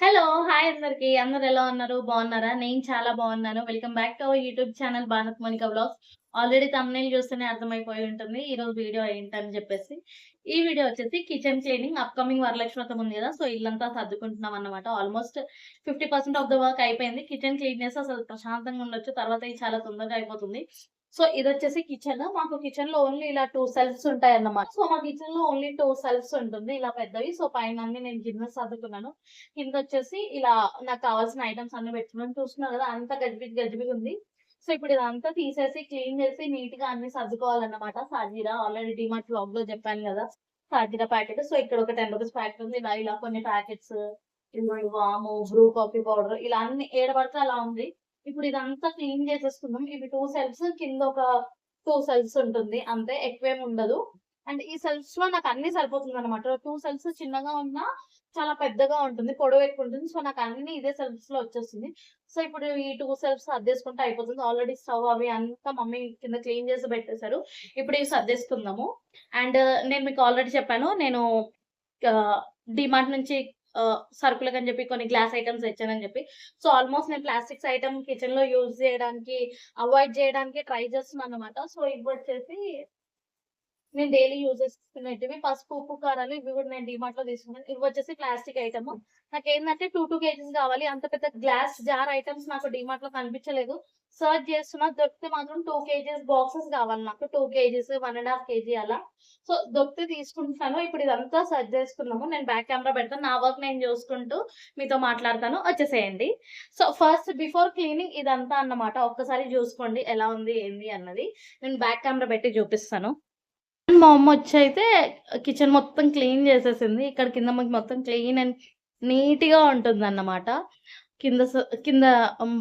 Hello! Hi అందరికి. అందరూ ఎలా ఉన్నారు? బాగున్నారా? నేను చాలా బాగున్నాను. Welcome back to our YouTube channel Bharat Monika vlogs. Already thumbnail చూస్తేనే అర్థమైపోయి ఉంటుంది. ఈరోజు వీడియో ఏంటని చెప్పేసి. ఈ వీడియో వచ్చేసి కిచెన్ క్లీనింగ్. అప్‌కమింగ్ వరలక్ష్మి వ్రతం ఉంది కదా! సో, ఇల్లంతా సర్దుకుంటున్నాం అన్నమాట. ఆల్మోస్ట్ 50% ఆఫ్ ద వర్క్ అయిపోయింది. కిచెన్ క్లీన్ చేస్తే అసలు ప్రశాంతంగా ఉండొచ్చు. తర్వాత ఇది చాలా తొందరగా అయిపోతుంది. సో, ఇదొచ్చేసి కిచెన్. మాకు కిచెన్‌లో ఓన్లీ ఇలా 2 సెల్ఫ్స్ ఉంటాయన్నమాట. సో, మా కిచెన్‌లో ఓన్లీ 2 సెల్ఫ్స్ ఉంటుంది ఇలా పెద్దవి. సో, పైన అన్ని నేను గిన్నెలు సర్దుకున్నాను. కిందొచ్చేసి ఇలా నాకు కావాల్సిన ఐటెమ్స్ అన్నీ పెట్టుకున్నాను. చూస్తున్నారు కదా! అంతా గజిబిజిగుంది. సో, ఇప్పుడు ఇదంతా తీసేసి, క్లీన్ చేసి, నీట్‌గా అన్నీ సర్దుకోవాలన్నమాట. సాజీరా ఆల్రెడీ డీమార్ట్ వ్లాగ్‌లో చెప్పాను కదా! సాజీరా ప్యాకెట్. సో, ఇక్కడ ఒక రూ. 10 ప్యాకెట్ ఉంది. ఇలా కొన్ని ప్యాకెట్స్, ఇదిగోండి వాము, బ్రూ కాఫీ పౌడర్ ఇలా అన్ని ఏడ పడితే అలా ఉంది. ఇప్పుడు ఇదంతా క్లీన్ చేసేసుకుందాం. ఇవి 2 సెల్ఫ్స్, కింద ఒక 2 సెల్ఫ్స్ ఉంటుంది. అంతే, ఎక్కువేమి ఉండదు. అండ్ ఈ సెల్ఫ్స్‌లో నాకు అన్నీ సరిపోతుందన్నమాట. 2 సెల్ఫ్స్ చిన్నగా ఉన్నా చాలా పెద్దగా ఉంటుంది. పొడవు ఎక్కువ ఉంటుంది. సో, నాకు అన్నీ ఇదే సెల్ఫ్స్‌లో వచ్చేస్తుంది. సో, ఇప్పుడు ఈ 2 సెల్ఫ్స్ సర్దేసుకుంటే అయిపోతుంది. ఆల్రెడీ స్టవ్ అవి అంతా మమ్మీ కింద క్లీన్ చేసి పెట్టేశారు. ఇప్పుడు ఇవి సర్దేసుకుందాము. అండ్ నేను మీకు ఆల్రెడీ చెప్పాను. నేను డీమార్ట్ నుంచి సరుకులకని చెప్పి కొన్ని గ్లాస్ ఐటెమ్స్ తెచ్చానని చెప్పి. సో, ఆల్మోస్ట్ నేను ప్లాస్టిక్స్ ఐటెమ్ కిచెన్‌లో యూజ్ చేయడానికి, అవాయిడ్ చేయడానికి ట్రై చేస్తున్నానన్నమాట. సో, ఇవొచ్చేసి నేను డైలీ యూజ్ చేసుకునేటివి. పసుపు, ఉప్పు, కారాలు ఇవి గూడా నేను డీమార్ట్‌లో తీసుకున్నాను. ఇవొచ్చేసి ప్లాస్టిక్ ఐటెము. నాకేందంటే 2 కేజీస్ కావాలి. అంత పెద్ద గ్లాస్ జార్ ఐటెమ్స్ నాకు డీమార్ట్‌లో కనిపించలేదు. సెర్చ్ చేస్తున్నా, దొరికితే మాత్రం 2 కేజీస్ బాక్సెస్ కావాలి నాకు. 2 కేజీస్, 1 ½ కేజీ అలా. సో, దొరికితే తీసుకుంటాను. ఇప్పుడు ఇదంతా సెర్చ్ చేసుకున్నాము. నేను బ్యాక్ కెమెరా పెడతాను. నా వర్క్ నేను చూసుకుంటూ మీతో మాట్లాడతాను. వచ్చేసేయండి. సో, ఫస్ట్ బిఫోర్ క్లీనింగ్ ఇదంతా అన్నమాట. ఒక్కసారి చూసుకోండి ఎలా ఉంది, ఏంది అన్నది. నేను బ్యాక్ కెమెరా పెట్టి చూపిస్తాను. మా అమ్మొచ్చయితే కిచెన్ మొత్తం క్లీన్ చేసేసింది. ఇక్కడ కింద మాకు మొత్తం క్లీన్ అండ్ నీట్‌గా ఉంటుందన్నమాట. కింద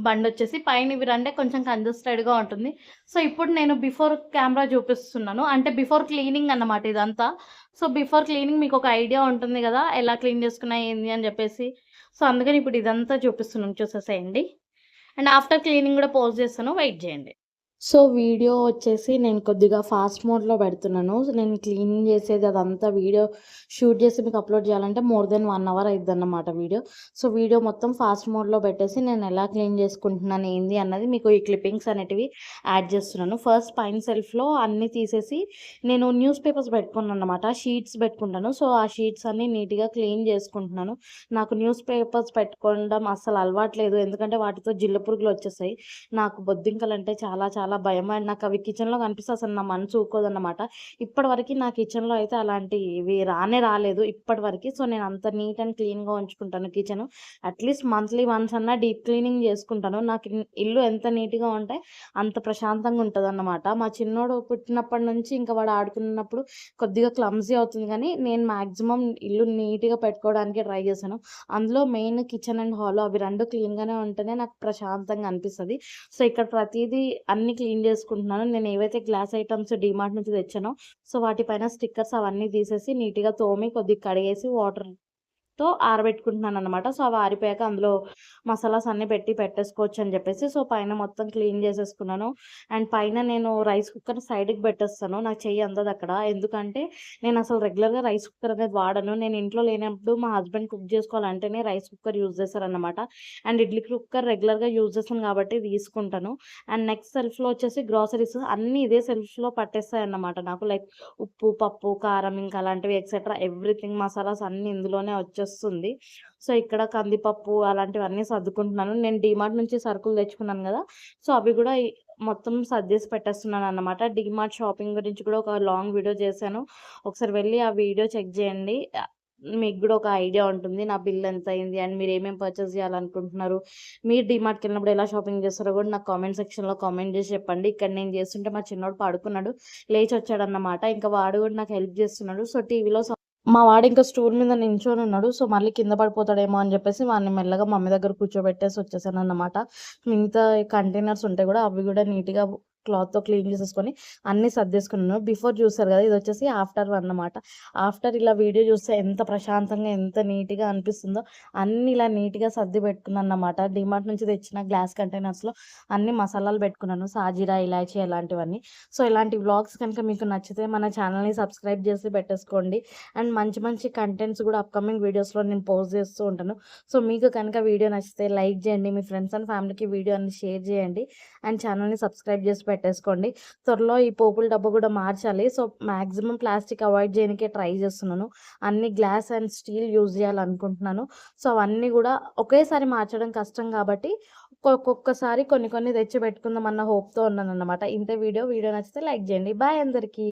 బండొచ్చేసి పైన ఇవి రెండే కొంచెం కంజెస్టెడ్‌గా ఉంటుంది. సో, ఇప్పుడు నేను బిఫోర్ కెమెరా చూపిస్తున్నాను. అంటే బిఫోర్ క్లీనింగ్ అన్నమాట ఇదంతా. సో, బిఫోర్ క్లీనింగ్ మీకొక ఐడియా ఉంటుంది గదా! ఎలా క్లీన్ చేసుకున్నా ఏంది అని జెప్పేసి. సో, అందుకని ఇప్పుడు ఇదంతా చూపిస్తున్నాను చూసేసేయండి. అండ్ ఆఫ్టర్ క్లీనింగ్ గూడా పోస్ట్ చేస్తాను. వెయిట్ జేయండి. సో, వీడియో వచ్చేసి నేను కొద్దిగా ఫాస్ట్ మోడ్‌లో పెడుతున్నాను. నేను క్లీనింగ్ చేసేది అదంతా వీడియో షూట్ చేసి మీకు అప్‌లోడ్ చేయాలంటే మోర్ దెన్ 1 అవర్ అయిద్దన్నమాట వీడియో. సో, వీడియో మొత్తం ఫాస్ట్ మోడ్‌లో పెట్టేసి నేను ఎలా క్లీన్ చేసుకుంటున్నాను ఏంది అన్నది మీకు ఈ క్లిప్పింగ్స్ అనేటివి యాడ్ చేస్తున్నాను. ఫస్ట్ పైన సెల్ఫ్‌లో అన్నీ తీసేసి నేను న్యూస్ పేపర్స్ పెట్టుకున్నానన్నమాట. షీట్స్ పెట్టుకుంటాను. సో, ఆ షీట్స్ అన్నీ నీట్‌గా క్లీన్ చేసుకుంటున్నాను. నాకు న్యూస్ పేపర్స్ పెట్టుకోవడం అస్సలు అలవాట్లేదు. ఎందుకంటే వాటితో జిల్ల పురుగులు వచ్చేసాయి. నాకు బొద్దింకలంటే చాలా చాలా భయం. అండ్ నాకవి కిచెన్‌లో కనిపిస్తే అసలు నా మనసు ఊరుకోదన్నమాట. ఇప్పటివరకి నా కిచెన్‌లో అయితే అలాంటివి రానే రాలేదు ఇప్పటివరకి. సో, నేను అంత నీట్ అండ్ క్లీన్‌గా ఉంచుకుంటాను కిచెను. అట్‌లీస్ట్ మంత్లీ వన్స్ అన్నా డీప్ క్లీనింగ్ చేసుకుంటాను. నాకు ఇల్లు ఎంత నీట్‌గా ఉంటే అంత ప్రశాంతంగా ఉంటదన్నమాట. మా చిన్నోడు పుట్టినప్పటి నుంచి ఇంకా వాడు ఆడుకున్నప్పుడు కొద్దిగా క్లమ్జీ అవుతుంది గానీ, నేను మాక్సిమం ఇల్లు నీట్‌గా పెట్టుకోవడానికే ట్రై చేశాను. అందులో మెయిన్ కిచెన్ అండ్ హాల్ అవి 2 క్లీన్‌గానే ఉంటేనే నాకు ప్రశాంతంగా అనిపిస్తది. సో, ఇక్కడ ప్రతీదీ అన్నీ క్లీన్ చేసుకుంటున్నాను. నేను ఏవైతే గ్లాస్ ఐటెమ్స్ డీమార్ట్ నుంచి తెచ్చానో, సో, వాటిపైన స్టిక్కర్స్ అవన్నీ తీసేసి నీట్‌గా తోమి కొద్దిగా కడిగేసి వాటర్‌తో ఆరబెట్టుకుంటున్నాననమాట. సో, అవి ఆరిపోయాక అందులో మసాలాస్ అన్నీ పెట్టేసుకోవచ్చని జెప్పేసి, సో, పైన మొత్తం క్లీన్ చేసేసుకున్నాను. అండ్ పైన నేను రైస్ కుక్కర్‌ని సైడ్‌కి పెట్టేస్తాను. నాకు చెయ్యి అందదక్కడ. ఎందుకంటే నేనసలు రెగ్యులర్‌గా రైస్ కుక్కర్ అనేది వాడను. నేను ఇంట్లో లేనప్పుడు మా హస్బెండ్ కుక్ చేసుకోవాలంటేనే రైస్ కుక్కర్ యూజ్ చేస్తారనమాట. అండ్ ఇడ్లీ కుక్కర్ రెగ్యులర్‌గా యూజ్ చేస్తాను కాబట్టి తీసుకుంటాను. అండ్ నెక్స్ట్ సెల్ఫ్‌లో వచ్చేసి గ్రోసరీస్ అన్నీ ఇదే సెల్ఫ్‌లో పట్టేస్తాయన్నమాట నాకు. లైక్ ఉప్పు, పప్పు, కారం ఇంకా అలాంటివి ఎక్సెట్రా ఎవ్రీథింగ్ మసాలాస్ అన్నీ ఇందులోనే వచ్చేస్తుంది. సో, ఇక్కడ కందిపప్పు అలాంటివన్నీ సర్దుకుంటున్నాను. నేను డీమార్ట్ నుంచి సరుకులు తెచ్చుకున్నాను గదా! సో, అవి గూడా మొత్తం సర్దేసి పెట్టేస్తున్నానన్నమాట. డీమార్ట్ షాపింగ్ గురించి కూడా ఒక లాంగ్ వీడియో చేశాను. ఒకసారి వెళ్లి ఆ వీడియో చెక్ జేయండి. మీకు గూడా ఒక ఐడియా ఉంటుంది. నా బిల్ ఎంతయింది అండ్ మీరేమేం పర్చేస్ చేయాలనుకుంటున్నారు. మీరు డీమార్ట్‌కెళ్ళినప్పుడు ఎలా షాపింగ్ చేస్తారో గూడా నాకు కామెంట్ సెక్షన్‌లో కామెంట్ చేసి చెప్పండి. ఇక్కడ నేను చేస్తుంటే మా చిన్నోడు పడుకున్నాడు. లేచొచ్చాడన్నమాట. ఇంకా వాడు గూడా నాకు హెల్ప్ చేస్తున్నాడు. సో, టీవీలో మా వాడు ఇంకా స్టూల్ మీద నించొనున్నాడు. సో, మళ్ళీ కింద పడిపోతాడేమో అని జెప్పేసి వాడిని మెల్లగా మమ్మీ దగ్గర కూర్చోబెట్టేసి వచ్చేసానన్నమాట. మిగతా కంటైనర్స్ ఉంటే గూడా అవి గూడా నీట్‌గా క్లాత్తో క్లీన్ చేసేసుకొని అన్నీ సర్దేసుకున్నాను. బిఫోర్ చూసారు కదా, ఇది వచ్చేసి ఆఫ్టర్ అన్నమాట. ఆఫ్టర్ ఇలా వీడియో చూస్తే ఎంత ప్రశాంతంగా ఎంత నీట్గా అనిపిస్తుందో అన్నీ ఇలా నీట్గా సర్ది పెట్టుకున్నాను అన్నమాట. డిమార్ట్ నుంచి తెచ్చిన గ్లాస్ కంటైనర్స్లో అన్ని మసాలాలు పెట్టుకున్నాను, సాజీరా ఇలాచీ అలాంటివన్నీ. సో ఇలాంటి వ్లాగ్స్ కనుక మీకు నచ్చితే మన ఛానల్ని సబ్స్క్రైబ్ చేసి పెట్టేసుకోండి. అండ్ మంచి మంచి కంటెంట్స్ కూడా అప్కమింగ్ వీడియోస్లో నేను పోస్ట్ చేస్తూ ఉంటాను. సో మీకు కనుక వీడియో నచ్చితే లైక్ చేయండి, మీ ఫ్రెండ్స్ అండ్ ఫ్యామిలీకి వీడియోని షేర్ చేయండి అండ్ ఛానల్ని సబ్స్క్రైబ్ చేసి పెట్టేసుకోండి. త్వరలో ఈ పోపుల డబ్బా కూడా మార్చాలి. సో మ్యాక్సిమం ప్లాస్టిక్ అవాయిడ్ చేయడానికే ట్రై చేస్తున్నాను. అన్ని గ్లాస్ అండ్ స్టీల్ యూజ్ చేయాలనుకుంటున్నాను. సో అవన్నీ కూడా ఒకేసారి మార్చడం కష్టం కాబట్టి ఒక్కొక్కసారి కొన్ని కొన్ని తెచ్చి పెట్టుకుందాం అన్న హోప్తో ఉన్నాను అనమాట. ఇంతే వీడియో నచ్చితే లైక్ చేయండి. బాయ్ అందరికీ.